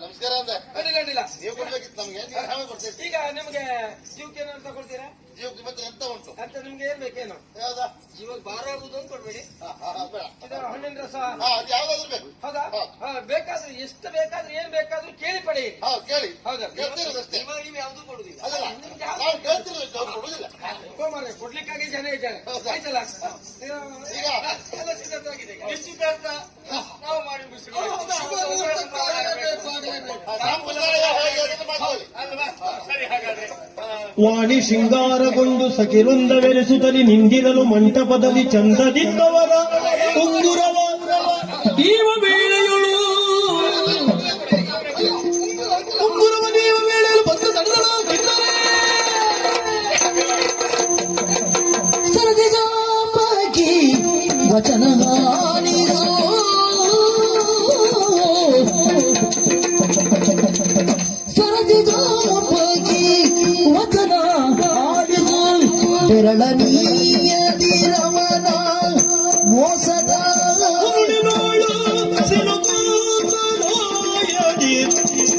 ನಮಸ್ಕಾರ ಅಂದೆ. ಅಡ್ಡಿಲ್ಲ, ನೀವು ಕೊಡ್ಬೇಕಿತ್ತು ನಮ್ಗೆ. ಈಗ ನಿಮ್ಗೆ ಜೀವಕ್ಕೆ ಏನಾದ್ರು ತಗೊಳ್ತೀರಾ? ಜೀವಕ್ಕೆ ಮತ್ತೆ ಎಂತ ಉಂಟು ಅಂತ ನಿಮ್ಗೆ ಏನ್ ಬೇಕೇನು? ಯಾವ್ದಾ? ಜೀವಕ್ಕೆ ಭಾರ ಆಗುದು ಅಂತ ಕೊಡ್ಬೇಡಿ. ಇದು ಹಣ್ಣಿನ ರಸ ಅದು ಯಾವ್ದಾದ್ರು ಬೇಕು. ಹೌದಾ? ಬೇಕಾದ್ರೆ ಎಷ್ಟು ಬೇಕಾದ್ರೆ ಏನ್ ಬೇಕಾದ್ರೂ ಕೇಳಿ ಪಡೆಯಿರಿ. ಕೇಳಿ. ಹೌದಾ? ಕೇಳ್ತಿರೋದಷ್ಟೇ. ನೀವು ಯಾವ್ದು ಕೊಡುದಿಲ್ಲ. ನಾವು ಕೇಳ್ತಿರೋದಕ್ಕೆ ಅವ್ರು ಕೊಡುದಿಲ್ಲ. ಕೊಡ್ಲಿಕ್ಕಾಗಿ ಜನ ಇದ್ದಾರೆ. ಆಯ್ತಲ್ಲ? ಈಗ ಎಲ್ಲ ಸಿದ್ಧವಾಗಿದೆ. ನಿಶ್ಚಿತ ಅಂತ ನಾವು ಮಾಡಿ ಸಂಪ್ರದಾಯ ಹೇಗೆ ಅದನ್ನು ಮಾಡ್ಕೊಳ್ಳಿ. ಸರಿ. ಹಾಗಾದ್ರೆ ವಾಣಿ ಶೃಂಗಾರಗೊಂಡು ಸಖಿವೃಂದವೆರೆಸುತ್ತಲಿ ನಿಂದಿರಲು ಮಂಟಪದಲ್ಲಿ ಚಂದದಿದ್ದವರ ಉಂಗುರವ ಈವ ವೇಳೆಯಳು ಉಂಗುರವ ನೀವ ವೇಳೆಯಲು ಬಂದು ಸರದಿಜಾಪಿ ವಚನ ಬೆರಳನೀಯದಿರವನ ಮೋಸದ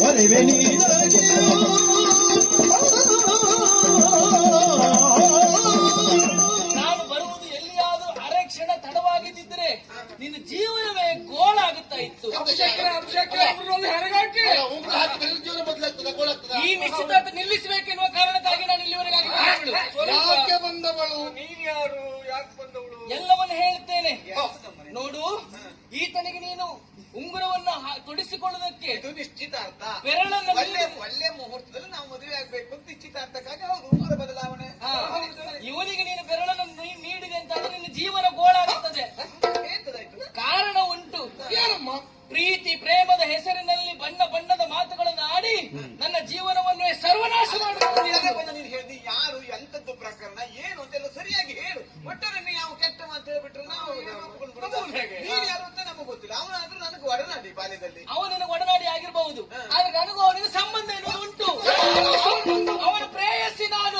ಒರೆವೆ ನಾನು ಬರುವುದು ಎಲ್ಲಿಯಾದ್ರೂ ಅರೆ ಕ್ಷಣ ತಡವಾಗಿದ್ದರೆ ನಿನ್ನ ಜೀವನವೇ ಗೋಳಾಗುತ್ತಾ ಇತ್ತು. ಈ ನಿಶ್ಚಿತಾರ್ಥ ನಿಲ್ಲಿಸಬೇಕೆನ್ನುವ ಕಾರಣಕ್ಕಾಗಿ ನಾನು ಇಲ್ಲಿವರೆಗಾಗಿ ಯಾಕೆ ಬಂದವಳು? ನೀನ್ ಯಾರು? ಯಾಕೆ ಬಂದವಳು? ಎಲ್ಲವನ್ನು ಹೇಳ್ತೇನೆ. ನೋಡು, ಈತನಿಗೆ ನೀನು ಉಂಗುರವನ್ನ ತೊಡಿಸಿಕೊಳ್ಳುವುದಕ್ಕೆ ನಿಶ್ಚಿತಾರ್ಥ. ಬೆರಳನ್ನು ಒಳ್ಳೆ ಮುಹೂರ್ತದಲ್ಲಿ ನಾವು ಮದುವೆ ಆಗ್ಬೇಕು ಅಂತ ನಿಶ್ಚಿತಾರ್ಥಕ್ಕಾಗಿ ಹೌದು ಉಂಗುರ ಬದಲಾವಣೆ. ಇವನಿಗೆ ನೀನು ಬೆರಳನ್ನು ನೀಡಿದೆ ಅಂತ ನಿನ್ನ ಜೀವನ ಗೋಳಾಗುತ್ತದೆ. ಕಾರಣ ಉಂಟು. ಏನಮ್ಮ? ಪ್ರೀತಿ ಪ್ರೇಮದ ಹೆಸರಿನಲ್ಲಿ ಬಣ್ಣ ಬಣ್ಣದ ಮಾತುಗಳನ್ನು ಆಡಿ ನನ್ನ ಜೀವನವನ್ನೇ ಸರ್ವನಾಶ ಮಾಡುವುದು. ನೀನು ಹೇಳಿ ಯಾರು, ಎಂತದ್ದು ಪ್ರಕರಣ ಏನು ಅಂತೆಲ್ಲ ಸರಿಯಾಗಿ ಹೇಳು. ಒಟ್ಟರಲ್ಲಿ ಯಾವ ಕೆಟ್ಟ ಮಾತು ಹೇಳ್ಬಿಟ್ರೆ ನಾವು ನೀನು ಯಾರು ಅಂತ ನಮಗೆ ಗೊತ್ತಿಲ್ಲ. ಅವನಾದ್ರೂ ನನಗೆ ಒಡನಾಡಿ ಬಾಲ್ಯದಲ್ಲಿ. ಅವನು ನನಗೆ ಒಡನಾಡಿ ಆಗಿರಬಹುದು, ಆದ್ರೆ ನನಗೂ ಅವನಿಗೆ ಸಂಬಂಧ ಎನ್ನುವುದು ಉಂಟು. ಅವನ ಪ್ರೇಯಸಿ ನಾನು.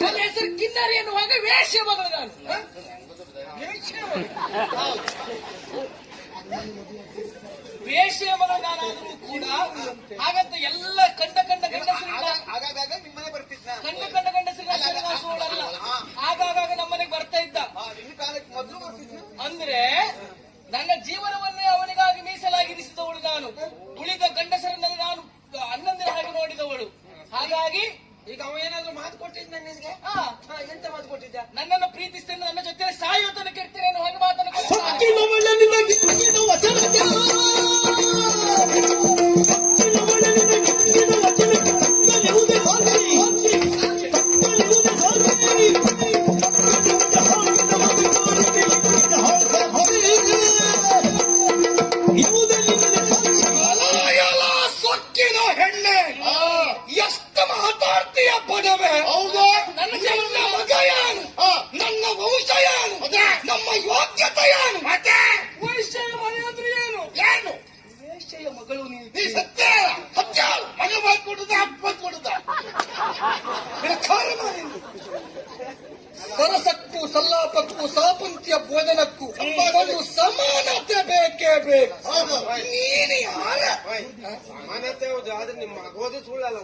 ನನ್ನ ಹೆಸರು ಕಿನ್ನರಿ ಎನ್ನುವಾಗ ವೇಶ್ಯ ಮಗಳು ನಾನು. ವೇಶ್ಯ ಮಗಳು ನಾನಾದರೂ ಕೂಡ ಹಾಗಂತ ಎಲ್ಲ ಕಂಡ ಗಂಡಸರಿಲ್ಲ. ಆಗಾಗ ನಿಮ್ಮನೆ ಬರ್ತಿದ್ದ. ಕಂಡ ಗಂಡಸರಿಲ್ಲ ಆಗಾಗ ನಮ್ಮನೆಗೆ ಬರ್ತಾ ಇದ್ದ. ನಿನ್ನ ಕಾಲಕ್ಕೆ ಮೊದಲು ಬರ್ತಿದ್ದ. ಅಂದ್ರೆ ನನ್ನ ಜೀವನವನ್ನೇ ಅವನಿಗಾಗಿ ಮೀಸಲಾಗಿರಿಸಿದವಳು ನಾನು. ಉಳಿದ ಗಂಡಸರನ್ನಲ್ಲಿ ನಾನು ಅನ್ನಂದಿರ ಹಾಗೆ ನೋಡಿದವಳು. ಹಾಗಾಗಿ ಈಗ ಅವ ಏನಾದ್ರು ಮಾತು ಕೊಟ್ಟಿದ್ದ ನಿನಗೆ? ಎಂತ ಮಾತು ಕೊಟ್ಟಿದ್ದ? ನನ್ನನ್ನು ಪ್ರೀತಿಸ್ತೇನೆ, ನನ್ನ ಜೊತೆ ಸಾಯೋ ತನಕ ಇರ್ತೇನೆ ಅನ್ನೋ ಹಾಗೆ ಮಾತನ್ನು ಸೊಕ್ಕಿನ ಹೆಣ್ಣೆ, ಎಷ್ಟು ಮಾತಾಡ್ತೀಯ ಪದವೇ? ಹೌದು. ನನ್ನ ಮಗ ಏನು? ನನ್ನ ವಂಶ ಏನು? ನಮ್ಮ ಯೋಗ್ಯತೆ ಏನು? ಮತ್ತೆ ವೈಶ್ಯ ಮನೆ ಅಂದ್ರೆ ಏನು? ಏನು ವೇಶ್ಯೆಯ ಮಗಳು ನೀನು? ಸತ್ಯ ಸತ್ಯ. ಮಗ ಮಾಡ್ಕೊಡುದ ಅಪ್ಪ ಕೊಡುದ ಸರಸಕ್ಕೂ ಸಲ್ಲಾಪಕ್ಕೂ ಸಾಪಂತ್ಯ ಭೋಜನಕ್ಕೂ ಒಂದು ಸಮಾನತೆ ಬೇಕೇ ಬೇಕು. ನೀನು ಯಾರ? ಸಮಾನತೆ ಹೌದು, ಆದ್ರೆ ನಿಮ್ಮ ಮಗೋದು ಸುಳ್ಳಲ್ಲ.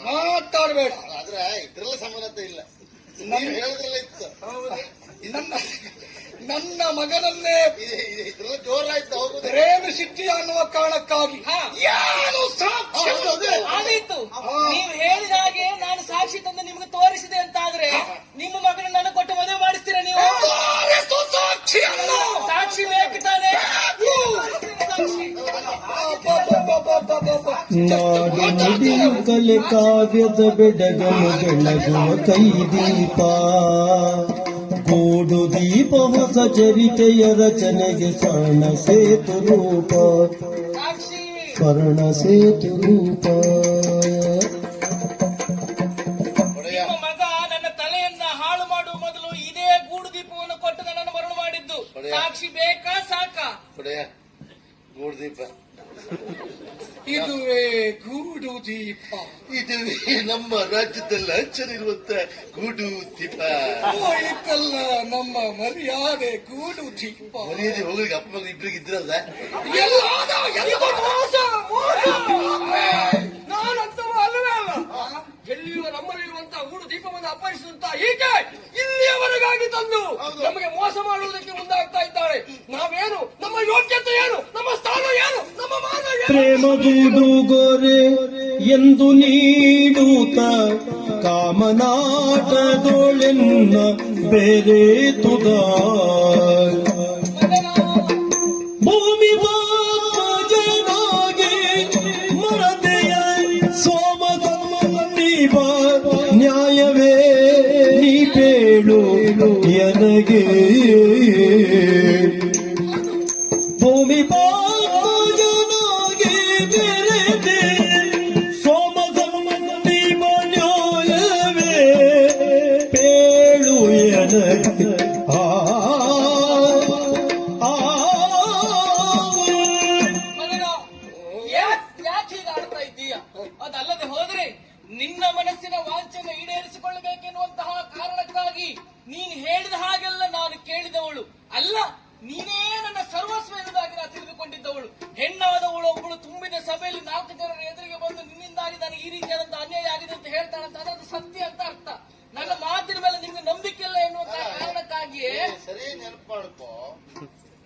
ಮಾತಾಡಬೇಡ. ಆದ್ರೆ ಇದ್ರಲ್ಲ ಸಮಾನತೆ ಇಲ್ಲ, ನೀವು ಹೇಳಿದ್ರಲ್ಲ ಇತ್ತು. ನನ್ನ ಮಗನನ್ನೇ ಇದ್ರಲ್ಲ ಜೋರಾಯ್ತು. ಹೌದು, ಪ್ರೇಮಿಸಿಟ್ಟಿ ಅನ್ನುವ ಕಾರಣಕ್ಕಾಗಿ ಏನು ಸಾಕ್ಷಿ? ಆದೀತು. ನೀವು ಹೇಳಿದ ಹಾಗೆ ನಾನು ಸಾಕ್ಷಿ ತಂದು ನಿಮ್ಗೆ ತೋರಿಸಿದೆ ಅಂತಾದ್ರೆ ನಿಮ್ಮ ಮಗನ ನನ್ನ ಕೊಟ್ಟು ಮದುವೆ ಮಾಡಿಸ್ತೀರಾ ನೀವು? ಸಾಕ್ಷಿ ಸಾಕ್ಷಿ ಬೇಕು ತಾನೆ? ನಾಡಿನುಡಿಯು ಕಲೆ ಕಾವ್ಯದ ಬೆಡಗಲು ಬೆಳಗುವ ಕೈದೀಪ, ಗೂಡು ದೀಪ ಹೊಸ ಚರಿತೆಯ ರಚನೆಗೆ ಸ್ವರ್ಣ ಸೇತು ರೂಪ, ಸ್ವರ್ಣ ಸೇತು ರೂಪ. ನಿಮ್ಮ ಮಗ ನನ್ನ ತಲೆಯನ್ನ ಹಾಳು ಮಾಡುವ ಮೊದಲು ಇದೇ ಗೂಡು ದೀಪವನ್ನು ಕೊಟ್ಟು ನನ್ನನ್ನು ಮರಳು ಮಾಡಿದ್ದು. ಸಾಕ್ಷಿ ಬೇಕಾ ಸಾಕಾ? ಗೂಡು ದೀಪ ಇದುವೇ ಗೂಡು ದೀಪ. ಇದುವೇ ನಮ್ಮ ರಾಜ್ಯದಲ್ಲಿ ಹಚ್ಚರಿರುವಂತ ಗೂಡು ದೀಪ. ಹೋಯಿತಲ್ಲ ನಮ್ಮ ಮರ್ಯಾದೆ ಗೂಡು ದೀಪ. ಮನೆಯಲ್ಲಿ ಹೋಗ್ಲಿಕ್ಕೆ ಅಪ್ಪ ಮಗ ಇಬ್ರಿಗೆ ಇದ್ರಲ್ಲ. ಎಲ್ಲಾದ ಎಲ್ಲ ಮೋಸ ಮೋಸ. ನಾನಂತವ ಅಲ್ಲವೇ ಅಲ್ಲ. ಎಲ್ಲಿಯೂ ನಮ್ಮಲ್ಲಿರುವಂತಹ ಗೂಡು ದೀಪವನ್ನು ಅಪಹರಿಸಿದಂತ ಈಕೆ ಇಲ್ಲಿಯವರೆಗಾಗಿ ತಂದು ನಮಗೆ ಮೋಸ ಮಾಡುವುದಕ್ಕೆ ಮುಂದಾಗ್ತಾ ಇದ್ದಾಳೆ. ನಾವೇನು, ನಮ್ಮ ಯೋಗ್ಯತೆ ಏನು, ನಮ್ಮ ಸ್ಥಾನ ಏನು, ನಮ್ಮ ಮಾನ ಏನು? ಪ್ರೇಮದುಡುಗೊರೆ ಎಂದು ನೀಡುತ್ತ ಕಾಮನಾಟದೊಳೆನ್ನ ಬೇರೆ ತುದ ಭೂಮಿ ಜನಗೆ ಮರತೆಯ ಸೋಮ ನ್ಯಾಯವೇ ನೀ ಬೇಳು ಎನಗೆ ಭೂಮಿ ಜನಗೆ ಬೆರೆದೆ ಸೋಮ ನ್ಯಾಯವೇ ಬೇಳು ಎನಗೆ ಯಾಕೆ ಹೀಗೆ ಆಡ್ತಾ ಇದ್ದೀಯ? ಅದಲ್ಲದೆ ಹೋದ್ರೆ ನಿನ್ನ ಮನಸ್ಸಿನ ವಾಂಛೆಯನ್ನು ಈಡೇರಿಸಿಕೊಳ್ಳಬೇಕೆನ್ನುವಂತಹ ಕಾರಣಕ್ಕಾಗಿ ನೀನು ಹೇಳಿದ ಹಾಗೆಲ್ಲ ನಾನು ಕೇಳಿದವಳು ಅಲ್ಲ. ನೀನೇ ನನ್ನ ಸರ್ವಸ್ವ ಎನ್ನುವುದಾಗಿ ನಾನು ತಿಳಿದುಕೊಂಡಿದ್ದವಳು. ಹೆಣ್ಣಾದವಳು ಒಬ್ಬಳು ತುಂಬಿದ ಸಭೆಯಲ್ಲಿ 4 ಜನರ ಎದುರಿಗೆ ಬಂದು ನಿನ್ನಿಂದಾಗಿ ನನಗೆ ಈ ರೀತಿಯಾದಂತಹ ಅನ್ಯಾಯ ಆಗಿದೆ ಅಂತ ಹೇಳ್ತಾಳಂತ ಅದು ಸತ್ಯ ಅಂತ ಅರ್ಥ. ನನ್ನ ಮಾತಿನ ಮೇಲೆ ನಿಮ್ಗೆ ನಂಬಿಕೆ ಇಲ್ಲ ಎನ್ನುವಂತಹ ಕಾರಣಕ್ಕಾಗಿಯೇ ಸರಿ ನೆನಪು ಮಾಡ್ಕೋ,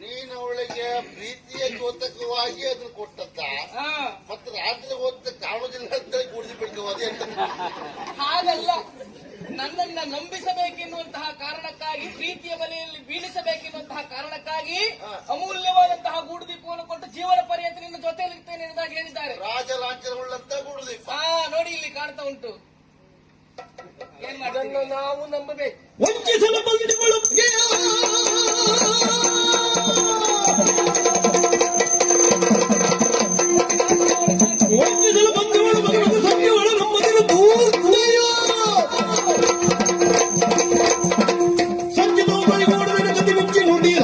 ನೀನು ಅವಳಿಗೆ ಪ್ರೀತಿಯ ದ್ಯೋತಕವಾಗಿ ಅದನ್ನು ಕೊಟ್ಟದ್ದ. ಮತ್ತೆ ರಾತ್ರಿ ಹೊತ್ತು ಕಾಣುವುದಿಲ್ಲ ಅಂತ ಕೂಡಿಸಿ ಬಿಡ್ಕೋದೇ ಅಂತ. ಹಾಗಲ್ಲ, ನನ್ನನ್ನ ನಂಬಿಸಬೇಕೆನ್ನುವಂತಹ ಕಾರಣಕ್ಕಾಗಿ, ಪ್ರೀತಿಯ ಬಲೆಯಲ್ಲಿ ಬೀಳಿಸಬೇಕೆನ್ನುವಂತಹ ಕಾರಣಕ್ಕಾಗಿ ಅಮೂಲ್ಯವಾದಂತಹ ಗೂಡು ದೀಪವನ್ನು ಕೊಟ್ಟು ಜೀವನ ಪರ್ಯಂತ ನಿನ್ನ ಜೊತೆಯಲ್ಲಿರ್ತೇನೆ ಎಂಬುದಾಗಿ ಹೇಳಿದ್ದಾರೆ. ರಾಜಲಾಂಛನವುಳ್ಳಂತ ಗೂಡು ದೀಪ. ನೋಡಿ ಇಲ್ಲಿ ಕಾಣ್ತಾ ಉಂಟು. ಏನ್ ಮಾಡೋದನ್ನ ನಾವು ನಂಬಬೇಕು. ವಂಚಿಸಲು ಬಂದಿಗಳು ವಂಚಿಸಲು ಬಂದವಳು ಮಗನ ಸತ್ಯವಳು ನಮ್ಮದಿನ ದೂರ್ದಯ ಸಂಚಿತವಾಗಿ ನೋಡಿದ ಗತಿ ಮಿಂಚಿ ನುಡಿಯ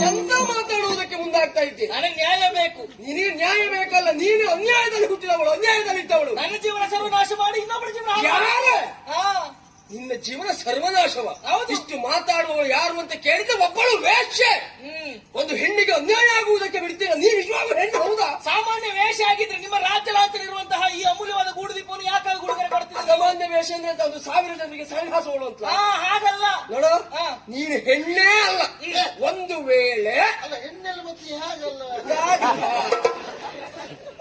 ಎಂತ ಮಾತಾಡುವುದಕ್ಕೆ ಮುಂದಾಗ್ತಾ ಇದ್ದೀನಿ? ನನಗೆ ನ್ಯಾಯ ಬೇಕು. ನಿನಗೆ ನ್ಯಾಯ ಬೇಕಲ್ಲ, ನೀನು ಅನ್ಯಾಯದಲ್ಲಿ ಹುಟ್ಟಿದವಳು, ಅನ್ಯಾಯದಲ್ಲಿ ಇದ್ದವಳು. ನನ್ನ ಜೀವನ ಸರ್ವನಾಶ ಮಾಡಿ ಇನ್ನೊಬ್ಬರ ಜೀವನ ಯಾರೇ? ನಿನ್ನ ಜೀವನ ಸರ್ವನಾಶವ. ಇಷ್ಟು ಮಾತಾಡುವವಳು ಯಾರು ಅಂತ ಕೇಳಿದ್ರೆ ಒಬ್ಬಳು ವೇಶ್ಯೆ. ಒಂದು ಹೆಣ್ಣಿಗೆ ಅನ್ಯಾಯ ಆಗುವುದಕ್ಕೆ ಬಿಡ್ತೀರ? ನೀವು ನಿಜವಾಗ್ಲೂ ಹೆಣ್ಣು ಹೌದಾ? ಸಾಮಾನ್ಯ ವೇಷ ಆಗಿದ್ರೆ ನಿಮ್ಮ ರಾಜ್ಯ ಲಾಂಛನಿರುವಂತಹ ಈ ಅಮೂಲ್ಯವಾದ ಗೂಡು ದೀಪವನ್ನು ಯಾಕಾಗಿ ಉಡುಗೊರೆ ಕೊಡ್ತೀರಿ? ಸಾಮಾನ್ಯ ವೇಷ ಅಂದ್ರೆ ಅಂತ ಒಂದು 1000 ಜನರಿಗೆ ಸಹವಾಸವಳು ಅಂತ ಹಾಗಲ್ಲ ನೋಡು. ನೀನು ಹೆಣ್ಣೇ ಅಲ್ಲ. ಒಂದು ವೇಳೆ ಅಲ್ಲ, ಹೆಣ್ಣೆಲ್ಲ ಮತ್ತೆ ಹೇಗಲ್ಲ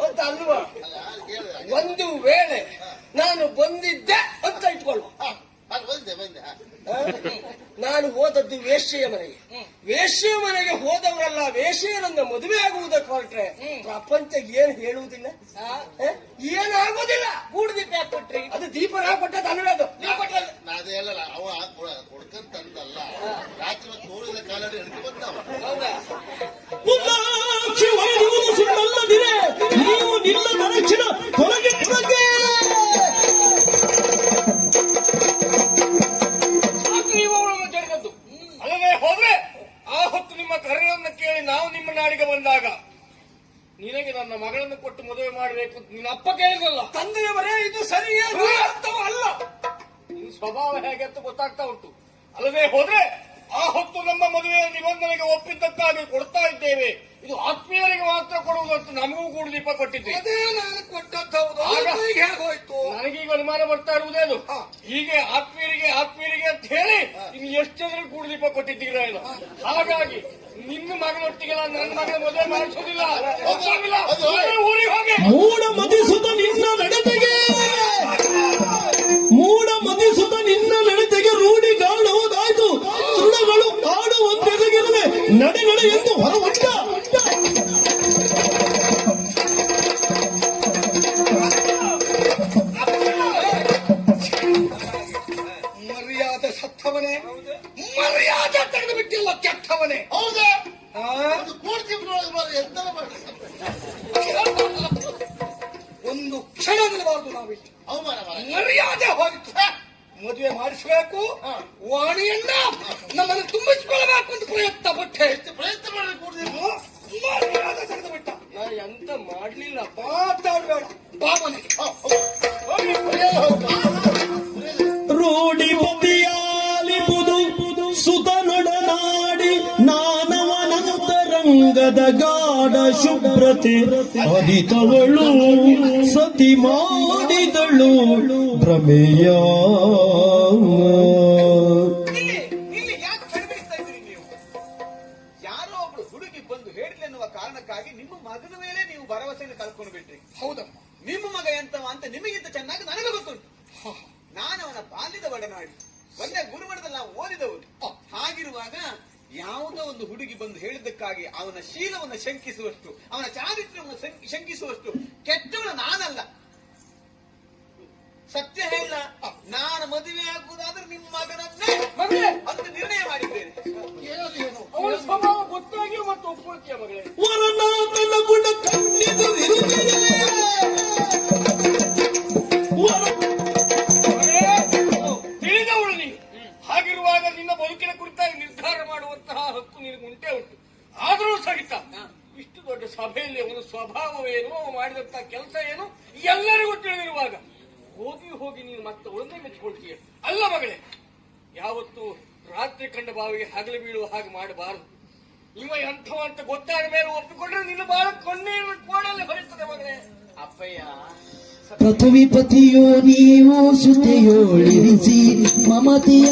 ಅಂತ ಅಲ್ವಾ? ಅಲ್ಲ, ಕೇಳಿದೆ. ಒಂದು ವೇಳೆ ನಾನು ಬಂದಿದ್ದೆ ಅಂತ ಇಟ್ಕೊಳ್ಳು. ಬಂದೆ. ನಾನು ಹೋದದ್ದು ವೇಶ್ಯೆಯ ಮನೆಗೆ. ವೇಶ್ಯೆಯ ಮನೆಗೆ ಹೋದವರೆಲ್ಲ ವೇಶ್ಯೆಯರನ್ನ ಮದುವೆ ಆಗುವುದಕ್ಕೆ ಹೊರಟ್ರೆ ಪ್ರಪಂಚ ಏನ್ ಹೇಳುವುದಿಲ್ಲ, ಏನಾಗುವುದಿಲ್ಲ. ಗೂಡು ದೀಪ ಯಾಕೆ ಕೊಟ್ರಿ? ಅದು ದೀಪ ನಾವು ಕೊಟ್ಟದ್ದು ಅಲ್ಲವೇ? ಅದು ನೀವು ಕೊಟ್ಟಲ್ಲ. ಅದೇ ಅಲ್ಲ, ಅವ ಕೊಡ್ಕಂತಂದಲ್ಲ, ರಾತ್ರಿ ಹೊತ್ತು ತೋರಿದ ಕಾಲಲ್ಲಿ ಹಿಡಿದು ಬಂದವ. ಹೌದಾ? ಮುಲ್ಲಾಕ್ಷಿ ಹೊರಡುವುದು ಸುಳ್ಳಲ್ಲದಿರೆ ನೀವು ನಿಲ್ಲ ನರಕ್ಷಣ ತೊಲಗಿಟ್ಟಕ್ಕೆ ನೀವು ಅವಳನ್ನು ಕೇಳಿದದ್ದು ಅಲ್ಲದೆ ಹೋದ್ರೆ ಆ ಹೊತ್ತು ನಿಮ್ಮ ಕರೆಯನ್ನು ಕೇಳಿ ನಾವು ನಿಮ್ಮ ನಾಡಿಗೆ ಬಂದಾಗ ನಿನಗೆ ನನ್ನ ಮಗಳನ್ನು ಕೊಟ್ಟು ಮದುವೆ ಮಾಡಬೇಕು ಅಂತ ನಿನ್ನ ಅಪ್ಪ ಕೇಳಿದ್ರಲ್ಲ. ತಂದೆಯವರೇ, ಇದು ಸರಿಯೇ ಅಥವಾ ಅಲ್ಲ? ನಿನ್ನ ಸ್ವಭಾವ ಹೇಗೆ ಅಂತ ಗೊತ್ತಾಗ್ತಾ ಉಂಟು. ಅಲ್ಲದೆ ಹೋದ್ರೆ ಆ ಹೊತ್ತು ನಮ್ಮ ಮದುವೆಯ ನಿಬಂಧನೆಗೆ ಒಪ್ಪಿದ್ದಕ್ಕಾಗಿ ಕೊಡ್ತಾ ಇದ್ದೇವೆ. ಇದು ಆತ್ಮೀಯರಿಗೆ ಮಾತ್ರ ಕೊಡುವುದಂತ ನಮಗೂ ಗೂಡು ದೀಪ ಕೊಟ್ಟಿದ್ದೆ. ಅದೇ ನಾನು ಕೊಟ್ಟದ್ದು ಹೇಗೋಯ್ತು? ನನಗೀಗ ಅನುಮಾನ ಬರ್ತಾ ಇರುವುದೇನು, ಹೀಗೆ ಆತ್ಮೀಯರಿಗೆ ಅಂತ ಹೇಳಿ ಇನ್ನು ಎಷ್ಟು ಜನರಿಗೆ ಗೂಡು ದೀಪ ಕೊಟ್ಟಿದ್ದೀರ ಏನು? ಹಾಗಾಗಿ ನಿನ್ನ ಮಗಳೊಟ್ಟಿಗೆ ನನ್ನ ಮಗಳ ಮದುವೆ ಮಾಡಿಸೋದಿಲ್ಲ. ಊರಿಗೆ ಹೋಗಿ ಮೂಡ ಮದಿಸುತ್ತ ನಿನ್ನ ನಡತೆಗೆ ರೂಢಿ ಕಾಣುವುದಾಯ್ತು. ಸುಳ್ಳಗಳು ಆಡುವಂತೆಗಿರದೆ ನಡೆ ಎಂದು ಹೊರವಟ್ಟ ಮರ್ಯಾದೆ ಸತ್ತವನೇ, ಮರ್ಯಾದೆ ತೆಗೆದು ಬಿಟ್ಟಿಲ್ಲ ಕೆಟ್ಟವನೇ. ಹೌದಾ? ಕೂಡ್ತಿಬ್ರೊಳಗೆ ಎಂತ ಮಾಡಿ ಒಂದು ಕ್ಷಣ ನಿಲ್ಲಬಾರದು. ನಾವಿಷ್ಟು ಅವಮಾನ ಮರ್ಯಾದೆ ಹೋಗಿತ್ತು. ಮದುವೆ ಮಾಡಿಸಬೇಕು, ವಾಣಿಯನ್ನ ನಮ್ಮನ್ನು ತುಂಬಿಸಿಕೊಳ್ಳಬೇಕು ಅಂತ ಪ್ರಯತ್ನ ಪಟ್ಟೆ. ಪ್ರಯತ್ನ ಮಾಡಿ ಕೂಡ್ತಿಬ್ರು ಮರ್ಯಾದೆ ಅಂಗದ ಗಾಢ ಶುಭ್ರತೆ ಅರಿತವಳು ಸತಿ ಮಾಡಿದಳು ಭ್ರಮೆಯ ಇಲ್ಲಿ ಯಾಕೆ ಕಡಿಮೆಸ್ತಾ ಇದ್ದೀರಿ ನೀವು? ಯಾರೋ ಒಬ್ಳು ಹುಡುಗಿ ಬಂದು ಹೇಳಿದ್ಲು ಎನ್ನುವ ಕಾರಣಕ್ಕಾಗಿ ನಿಮ್ಮ ಮಗನ ಮೇಲೆ ನೀವು ಭರವಸೆಯನ್ನು ಕಳ್ಕೊಂಡು ಬಿಟ್ರಿ. ಹೌದಮ್ಮ, ನಿಮ್ಮ ಮಗ ಎಂತವ ಅಂತ ನಿಮಗಿಂತ ಚೆನ್ನಾಗಿ ನನಗೆ ಗೊತ್ತುಂಟು. ನಾನು ಅವನ ಬಾಲ್ಯದ ಒಡನಾಡಿ, ಒಂದೇ ಗುರುಮಠದಲ್ಲಿ ನಾವು ಓದಿದವರು. ಹಾಗಿರುವಾಗ ಯಾವುದೋ ಒಂದು ಹುಡುಗಿ ಬಂದು ಹೇಳಿದ್ದಕ್ಕಾಗಿ ಅವನ ಶೀಲವನ್ನು ಶಂಕಿಸುವಷ್ಟು, ಅವನ ಚಾರಿತ್ರ್ಯವನ್ನು ಶಂಕಿಸುವಷ್ಟು ಕೆಟ್ಟವಳು ನಾನಲ್ಲ. ಸತ್ಯ ಹೇಳ, ನಾನು ಮದುವೆ ಆಗುವುದಾದ್ರೆ ನಿಮ್ಮ ಮಗನನ್ನೇ ಅಂತ ನಿರ್ಣಯ ಮಾಡಿದ್ದೇನೆ. ಅವಳ ಸ್ವಭಾವ ಗೊತ್ತಾಗಿಯೂ ಮತ್ತೆ ಒಪ್ಕೊಳ್ತೀಯ ಮಗಳೇ? ವರನಾಥನ ಗುಣ ತಿಳಿದವಳು ನೀನು. ಹಾಗಿರುವಾಗ ನಿನ್ನ ಬದುಕಿನ ಕುರಿತಾಗಿ ನಿರ್ಧಾರ ಮಾಡುವಂತಹ ಹಕ್ಕು ನಿನಗೆ ಉಂಟೇ ಉಂಟು. ಆದರೂ ಸಹಿತ ಇಷ್ಟು ದೊಡ್ಡ ಸಭೆಯಲ್ಲಿ ಅವನ ಸ್ವಭಾವವೇನು, ಅವ ಮಾಡಿದಂತಹ ಕೆಲಸ ಏನು ಎಲ್ಲರಿಗೂ ತಿಳಿದಿರುವಾಗ ಹೋಗಿ ನೀನು ಮತ್ತೆ ಅವಳನ್ನೇ ಮೆಚ್ಚಿಕೊಳ್ತೀಯ. ಅಲ್ಲ ಮಗಳೇ, ಯಾವತ್ತು ರಾತ್ರಿ ಕಂಡ ಬಾವಿಗೆ ಹಗಲು ಬೀಳುವ ಹಾಗೆ ಮಾಡಬಾರದು. ಇವ ಎಂಥವ ಅಂತ ಗೊತ್ತಾದ ಮೇಲೆ ಒಪ್ಪಿಕೊಂಡ್ರೆ ನಿನ್ನ ಬಾಳ ಕಣ್ಣೀರು ಕೋಡಲ್ಲಿ ಬರುತ್ತದೆ ಮಗಳೇ. ಅಪ್ಪಯ್ಯ, ಪೃಥ್ವಿಪತಿಯೋ ನೀವು ಸುತೆಯೋಳಿರಿಸಿ ಮಮತೆಯ